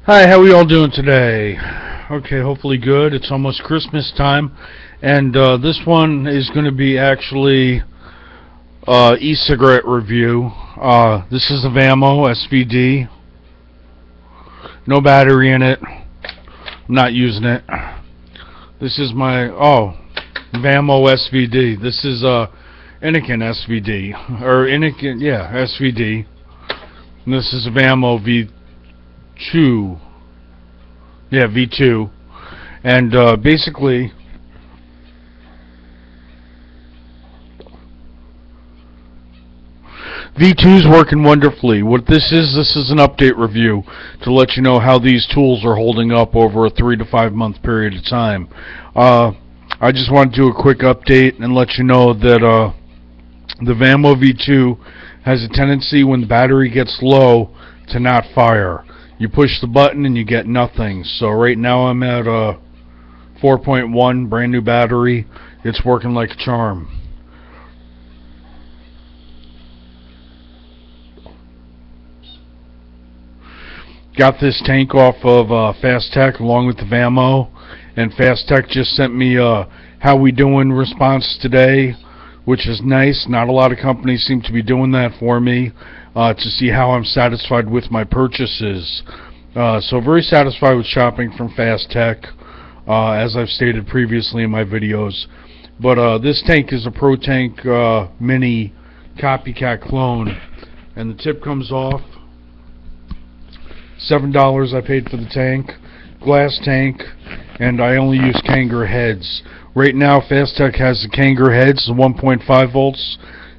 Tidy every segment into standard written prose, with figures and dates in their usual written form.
Hi, how are we all doing today? Okay, hopefully good. It's almost Christmas time, and this one is going to be actually e-cigarette review. This is a Vamo SVD. No battery in it. I'm not using it. This is my Vamo SVD. This is Inikin SVD or Inikin, yeah, SVD. And this is a Vamo V2. Yeah, V2. And basically, V2 is working wonderfully. What this is an update review to let you know how these tools are holding up over a 3 to 5 month period of time. I just want to do a quick update and let you know that the Vamo V2 has a tendency when the battery gets low to not fire. You push the button and you get nothing. So right now I'm at 4.1, brand new battery. It's working like a charm. Got this tank off of Fasttech along with the Vamo, and Fasttech just sent me how we doing response today, which is nice. Not a lot of companies seem to be doing that for me to see how I'm satisfied with my purchases. So very satisfied with shopping from Fasttech, as I've stated previously in my videos. But this tank is a Pro Tank Mini copycat clone, and the tip comes off. $7 I paid for the tank, glass tank, and I only use Kanger heads. Right now Fasttech has the Kanger heads, the 1.5 volts,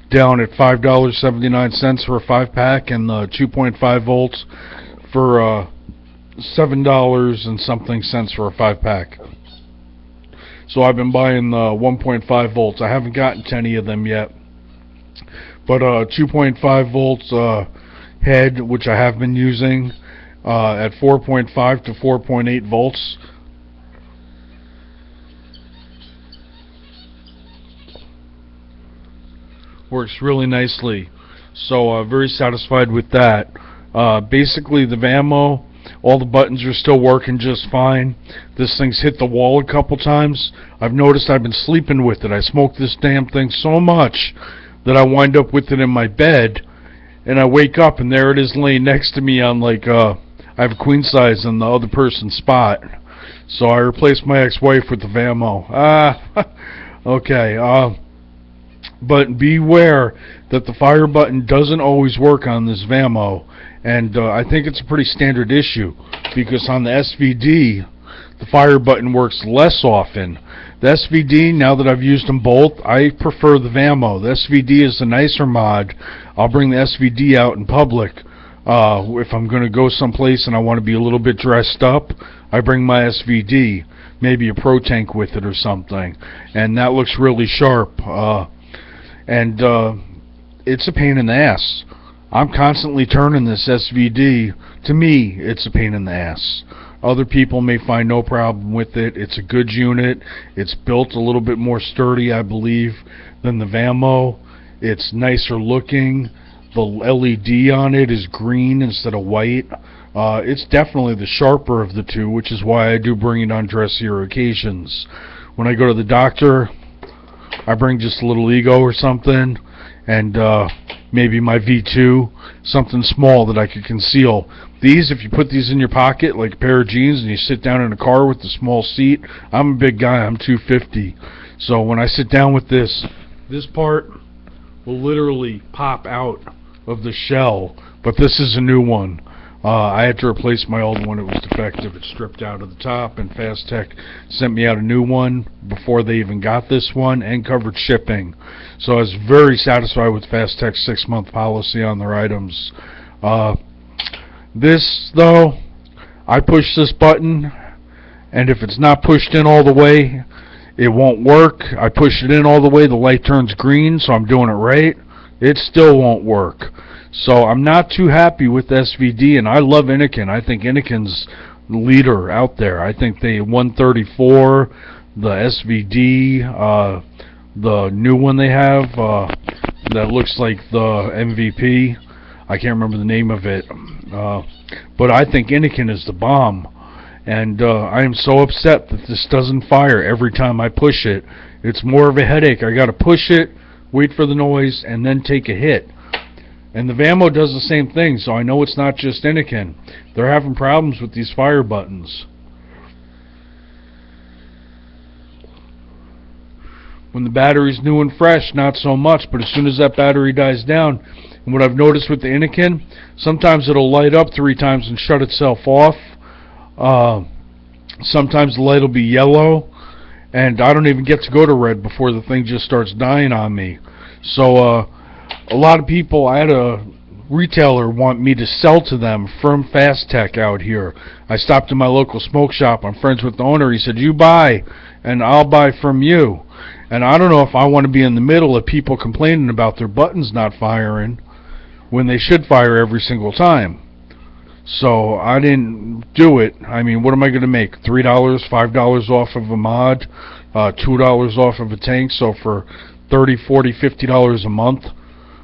down at $5.79 for a 5-pack, and the 2.5 volts for $7 and something cents for a 5-pack. So I've been buying the 1.5 volts. I haven't gotten to any of them yet, but 2.5 volts head, which I have been using at 4.5 to 4.8 volts. Works really nicely. So very satisfied with that. Basically the Vamo, all the buttons are still working just fine. This thing's hit the wall a couple times. I've noticed I've been sleeping with it. I smoke this damn thing so much that I wind up with it in my bed, and I wake up and there it is laying next to me on like I have a queen size in the other person's spot. So I replaced my ex-wife with the Vamo. Okay. But beware that the fire button doesn't always work on this Vamo, and I think it's a pretty standard issue, because on the SVD the fire button works less often. The SVD, now that I've used them both, I prefer the Vamo. The SVD is a nicer mod. I'll bring the SVD out in public. If I'm going to go someplace and I want to be a little bit dressed up, I bring my SVD, maybe a Pro Tank with it or something, and that looks really sharp. And it's a pain in the ass. I'm constantly turning this SVD. To me, it's a pain in the ass. Other people may find no problem with it. It's a good unit. It's built a little bit more sturdy, I believe, than the Vamo. It's nicer looking. The LED on it is green instead of white. It's definitely the sharper of the two, which is why I do bring it on dressier occasions. When I go to the doctor, I bring just a little Ego or something, and maybe my V2, something small that I could conceal. These, if you put these in your pocket like a pair of jeans and you sit down in a car with a small seat, I'm a big guy, I'm 250. So when I sit down with this part will literally pop out of the shell, but this is a new one. I had to replace my old one. It was defective. It stripped out of the top, and Fasttech sent me out a new one before they even got this one, and covered shipping. So I was very satisfied with Fasttech's 6-month policy on their items. This, though, I push this button, and if it's not pushed in all the way, it won't work. I push it in all the way, the light turns green, so I'm doing it right. It still won't work. So I'm not too happy with SVD, and I love Inikin. I think Inikin's the leader out there. I think the 134, the SVD, the new one they have that looks like the MVP. I can't remember the name of it, But I think Anakin is the bomb. And I am so upset that this doesn't fire every time I push it. It's more of a headache. I got to push it, wait for the noise, and then take a hit. And the Vamo does the same thing, so I know it's not just Anakin. They're having problems with these fire buttons. When the battery's new and fresh, not so much, but as soon as that battery dies down, and what I've noticed with the Anakin, sometimes it'll light up 3 times and shut itself off. Sometimes the light will be yellow, and I don't even get to go to red before the thing just starts dying on me. So a lot of people, I had a retailer want me to sell to them from Fasttech out here. I stopped in my local smoke shop. I'm friends with the owner. He said, you buy, and I'll buy from you. And I don't know if I want to be in the middle of people complaining about their buttons not firing when they should fire every single time. So I didn't do it. I mean, what am I going to make? $3, $5 off of a mod, $2 off of a tank. So for $30, $40, $50 a month,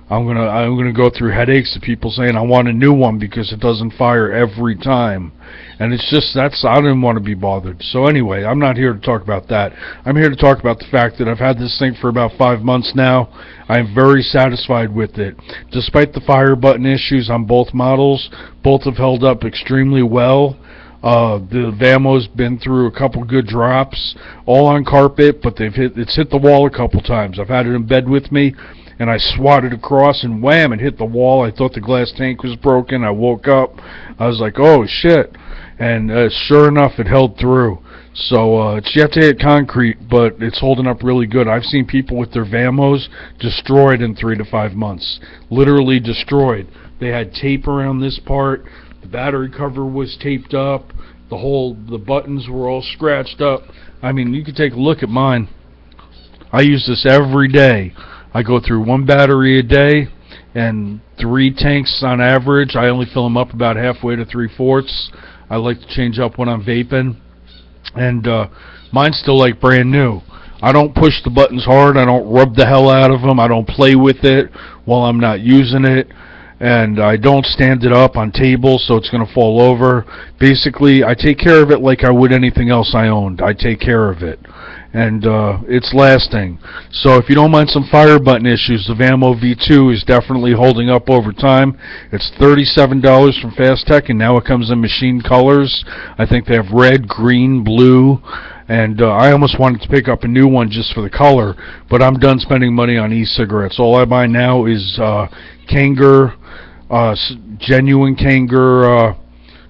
I'm gonna go through headaches of people saying I want a new one because it doesn't fire every time. And it's just, I didn't want to be bothered. So anyway, I'm not here to talk about that. I'm here to talk about the fact that I've had this thing for about 5 months now. I'm very satisfied with it. Despite the fire button issues on both models, both have held up extremely well. The Vamo's been through a couple good drops, all on carpet, but it's hit the wall a couple times. I've had it in bed with me, and I swatted across, and wham, it hit the wall. I thought the glass tank was broken. I woke up. I was like, oh, shit. And sure enough, it held through. So it's yet to hit concrete, but it's holding up really good. I've seen people with their Vamos destroyed in 3 to 5 months. Literally destroyed. They had tape around this part. The battery cover was taped up. The buttons were all scratched up. I mean, you could take a look at mine. I use this every day. I go through 1 battery a day and 3 tanks on average. I only fill them up about halfway to 3/4. I like to change up when I'm vaping. And mine's still like brand new. I don't push the buttons hard. I don't rub the hell out of them. I don't play with it while I'm not using it. And I don't stand it up on tables so it's going to fall over. Basically, I take care of it like I would anything else I owned. I take care of it. And it's lasting. So if you don't mind some fire button issues, the Vamo V2 is definitely holding up over time. It's $37 from Fasttech, and now it comes in machine colors. I think they have red, green, blue, and I almost wanted to pick up a new one just for the color, but I'm done spending money on e-cigarettes. All I buy now is Kanger, genuine Kanger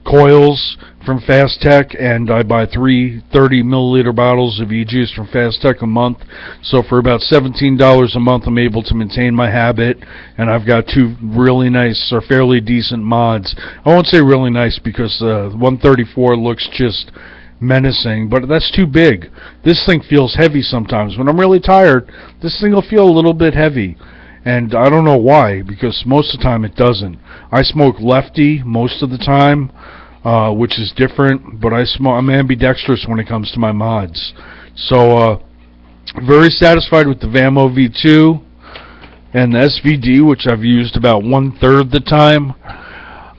coils from Fasttech, and I buy 3 30-milliliter bottles of e-juice from Fasttech a month. So for about $17 a month, I'm able to maintain my habit, and I've got 2 really nice or fairly decent mods. I won't say really nice because 134 looks just menacing, but that's too big. This thing feels heavy sometimes. When I'm really tired, this thing will feel a little bit heavy. And I don't know why, because most of the time it doesn't. I smoke lefty most of the time, which is different, but I'm ambidextrous when it comes to my mods. So, very satisfied with the Vamo V2 and the SVD, which I've used about 1/3 the time.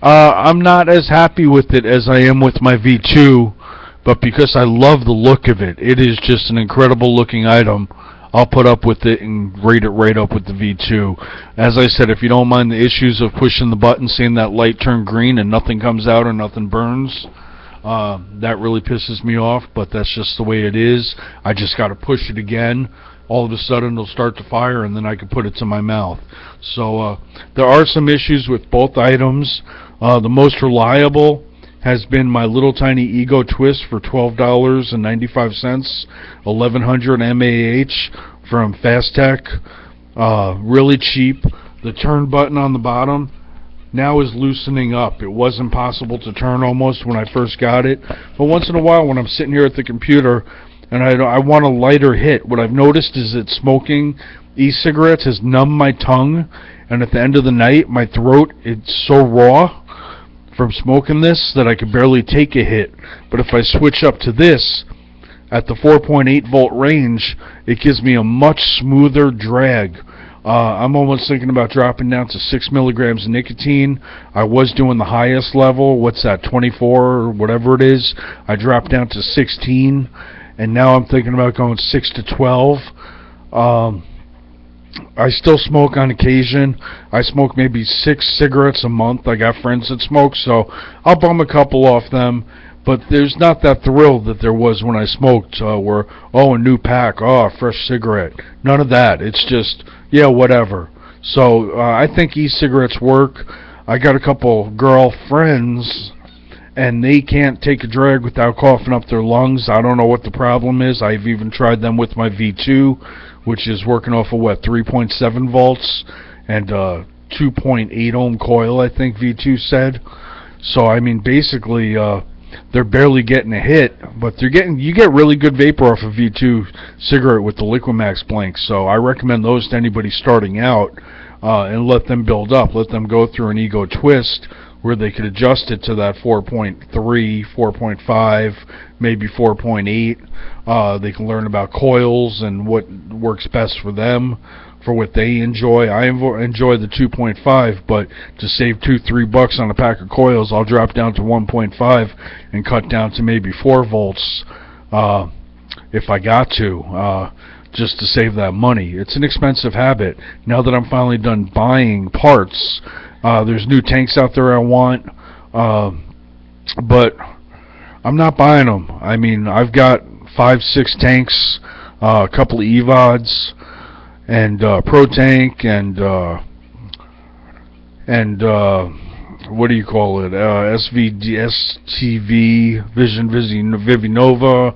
I'm not as happy with it as I am with my V2, but because I love the look of it, it is just an incredible looking item. I'll put up with it and rate it right up with the V2. As I said, if you don't mind the issues of pushing the button, seeing that light turn green and nothing comes out or nothing burns, that really pisses me off, but that's just the way it is. I just got to push it again. All of a sudden it'll start to fire, and then I can put it to my mouth. So there are some issues with both items. The most reliable has been my little tiny Ego Twist for $12.95, 1100 mAh from Fasttech. Really cheap. The turn button on the bottom now is loosening up. It was impossible to turn almost when I first got it, but once in a while when I'm sitting here at the computer and I want a lighter hit, what I've noticed is that smoking e-cigarettes has numbed my tongue, and at the end of the night my throat, it's so raw from smoking this that I could barely take a hit. But if I switch up to this at the 4.8 volt range, it gives me a much smoother drag. I'm almost thinking about dropping down to 6 milligrams of nicotine. I was doing the highest level. What's that, 24 or whatever it is? I dropped down to 16, and now I'm thinking about going 6 to 12. I still smoke on occasion. I smoke maybe 6 cigarettes a month. I got friends that smoke, so I'll bum a couple off them. But there's not that thrill that there was when I smoked, where, oh, a new pack, oh, a fresh cigarette. None of that. It's just, yeah, whatever. So I think e-cigarettes work. I got a couple girlfriends, and they can't take a drag without coughing up their lungs. I don't know what the problem is. I've even tried them with my V2, which is working off of, 3.7 volts and 2.8 ohm coil, I think V2 said. So, I mean, basically, they're barely getting a hit, but you get really good vapor off a V2 cigarette with the Liquimax blanks. So I recommend those to anybody starting out, and let them build up. Let them go through an ego twist where they could adjust it to that 4.3, 4.5, maybe 4.8. They can learn about coils and what works best for them, for what they enjoy. I enjoy the 2.5, but to save $2-3 on a pack of coils, I'll drop down to 1.5 and cut down to maybe 4 volts if I got to, just to save that money. It's an expensive habit. Now that I'm finally done buying parts, there's new tanks out there I want, but I'm not buying them. I mean, I've got 5-6 tanks, a couple of EVODs, and Pro Tank, and what do you call it? STV, Vivinova,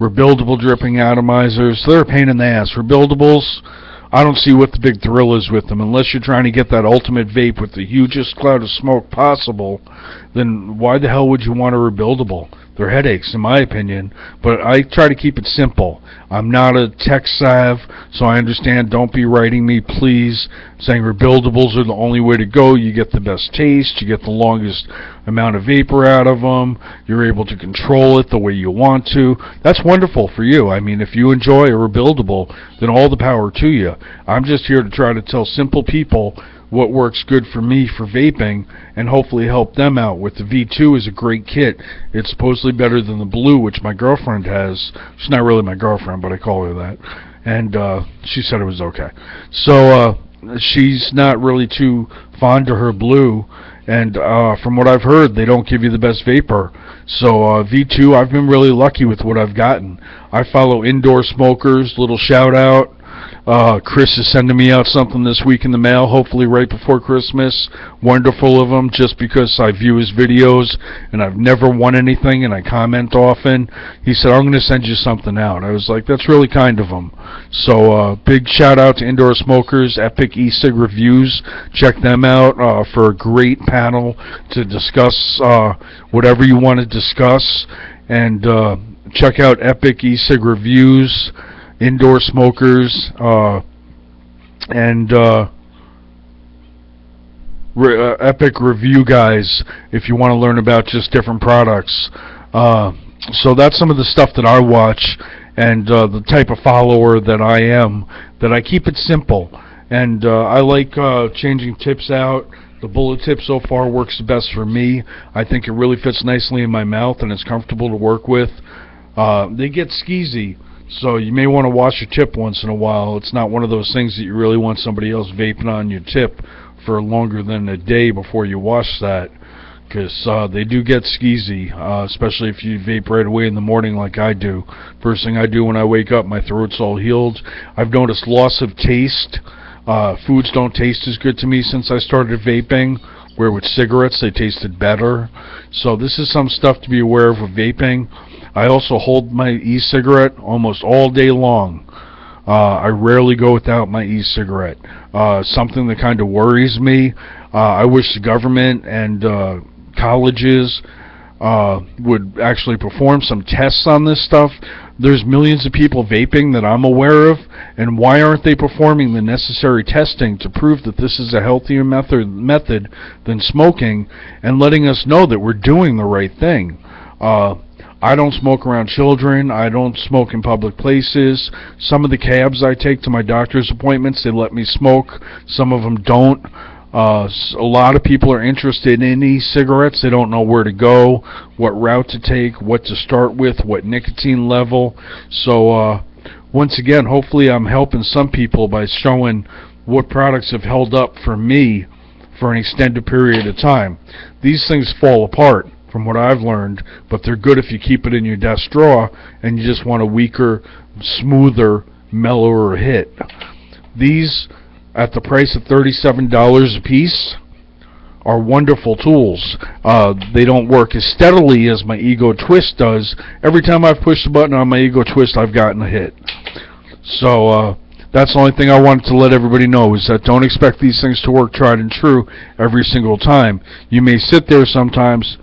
rebuildable dripping atomizers. They're a pain in the ass. Rebuildables, I don't see what the big thrill is with them. Unless you're trying to get that ultimate vape with the hugest cloud of smoke possible, then why the hell would you want a rebuildable? They're headaches, in my opinion, but I try to keep it simple. I'm not a tech sav, so I understand. Don't be writing me, please, saying rebuildables are the only way to go. You get the best taste, you get the longest amount of vapor out of them, you're able to control it the way you want to. That's wonderful for you. I mean, if you enjoy a rebuildable, then all the power to you. I'm just here to try to tell simple people what works good for me for vaping, and hopefully help them out. With the V2 is a great kit. It's supposedly better than the blue, which my girlfriend has. She's not really my girlfriend, but I call her that. And she said it was okay. So she's not really too fond of her blue, and from what I've heard, they don't give you the best vapor. So V2, I've been really lucky with what I've gotten. I follow Indoor Smokers, little shout out. Chris is sending me out something this week in the mail, hopefully right before Christmas. Wonderful of him, just because I view his videos and I've never won anything and I comment often. He said, I'm going to send you something out. I was like, that's really kind of him. So big shout out to Indoor Smokers, Epic E-Cig Reviews. Check them out for a great panel to discuss whatever you want to discuss. And check out Epic E-Cig Reviews, Indoor Smokers, and Epic Review Guys, if you want to learn about just different products. So that's some of the stuff that I watch, and the type of follower that I am, that I keep it simple. And I like changing tips out. The bullet tip so far works the best for me. I think it really fits nicely in my mouth, and it's comfortable to work with. They get skeezy, so you may want to wash your tip once in a while. It's not one of those things that you really want somebody else vaping on your tip for longer than a day before you wash that, because they do get skeezy, especially if you vape right away in the morning like I do. First thing I do when I wake up, my throat's all healed. I've noticed loss of taste. Foods don't taste as good to me since I started vaping, where with cigarettes they tasted better. So this is some stuff to be aware of with vaping. I also hold my e-cigarette almost all day long. I rarely go without my e-cigarette. Something that kind of worries me, I wish the government and colleges would actually perform some tests on this stuff. There's millions of people vaping that I'm aware of, and why aren't they performing the necessary testing to prove that this is a healthier method than smoking, and letting us know that we're doing the right thing? I don't smoke around children. I don't smoke in public places. Some of the cabs I take to my doctor's appointments, they let me smoke. Some of them don't. A lot of people are interested in e-cigarettes. They don't know where to go, what route to take, what to start with, what nicotine level. So once again, hopefully I'm helping some people by showing what products have held up for me for an extended period of time. These things fall apart from what I've learned, but they're good if you keep it in your desk drawer and you just want a weaker, smoother, mellower hit. These, at the price of $37 a piece, are wonderful tools. They don't work as steadily as my Ego Twist does. Every time I've pushed the button on my Ego Twist, I've gotten a hit. So that's the only thing I wanted to let everybody know, is that don't expect these things to work tried and true every single time. You may sit there sometimes,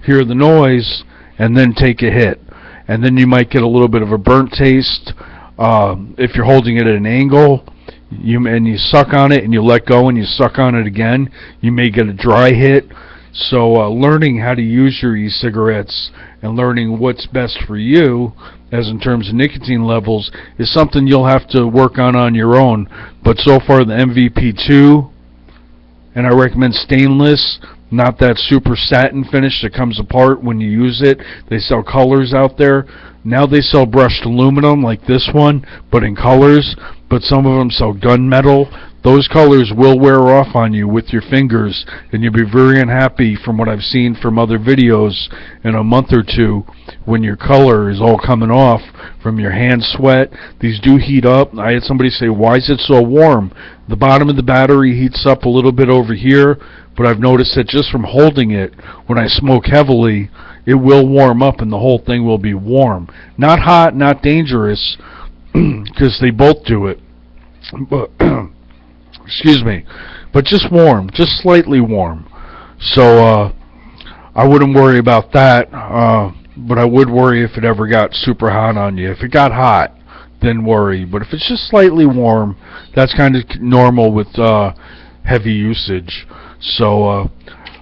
hear the noise, and then take a hit. And then you might get a little bit of a burnt taste. If you're holding it at an angle, and you suck on it and you let go and you suck on it again, you may get a dry hit. So learning how to use your e-cigarettes and learning what's best for you, as in terms of nicotine levels, is something you'll have to work on your own. But so far, the MVP2, and I recommend stainless, not that super satin finish that comes apart when you use it. They sell colors out there. Now they sell brushed aluminum like this one, but in colors. But some of them sell gunmetal. Those colors will wear off on you with your fingers, and you'll be very unhappy, from what I've seen from other videos, in a month or two, when your color is all coming off from your hand sweat. These do heat up. I had somebody say, why is it so warm? The bottom of the battery heats up a little bit over here, but I've noticed that just from holding it, when I smoke heavily, it will warm up and the whole thing will be warm. Not hot, not dangerous, because they both do it. But excuse me, but just warm, just slightly warm. So I wouldn't worry about that, but I would worry if it ever got super hot on you. If it got hot, then worry. But if it's just slightly warm, that's kind of normal with heavy usage. So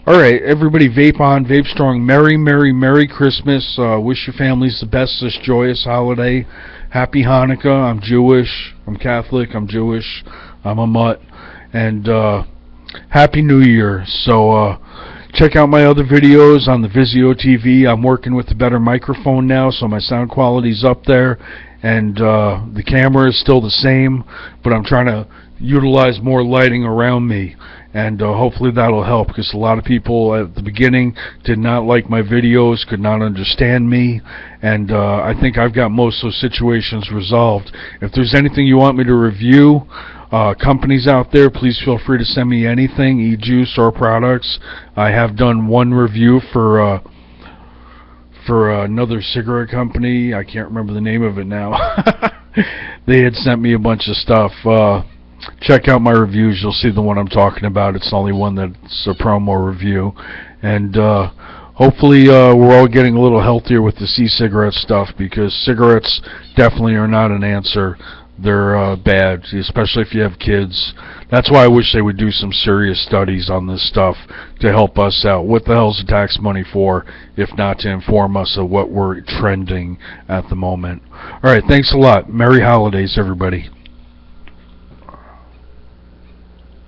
alright, everybody, vape on, vape strong. Merry, Merry, Merry Christmas. Wish your families the best this joyous holiday. Happy Hanukkah. I'm Jewish. I'm Catholic. I'm Jewish. I'm a mutt. And Happy New Year. So check out my other videos on the Vizio TV. I'm working with a better microphone now, so my sound quality's up there. And the camera is still the same, but I'm trying to utilize more lighting around me. And hopefully that'll help, because a lot of people at the beginning did not like my videos, could not understand me, and I think I've got most of those situations resolved. If there's anything you want me to review, companies out there, please feel free to send me anything, e-juice or products. I have done one review for another cigarette company. I can't remember the name of it now. They had sent me a bunch of stuff. Check out my reviews. You'll see the one I'm talking about. It's the only one that's a promo review. And hopefully we're all getting a little healthier with this e-cigarette stuff, because cigarettes definitely are not an answer. They're bad, especially if you have kids. That's why I wish they would do some serious studies on this stuff to help us out. What the hell's the tax money for, if not to inform us of what we're trending at the moment? Alright, thanks a lot. Merry holidays, everybody.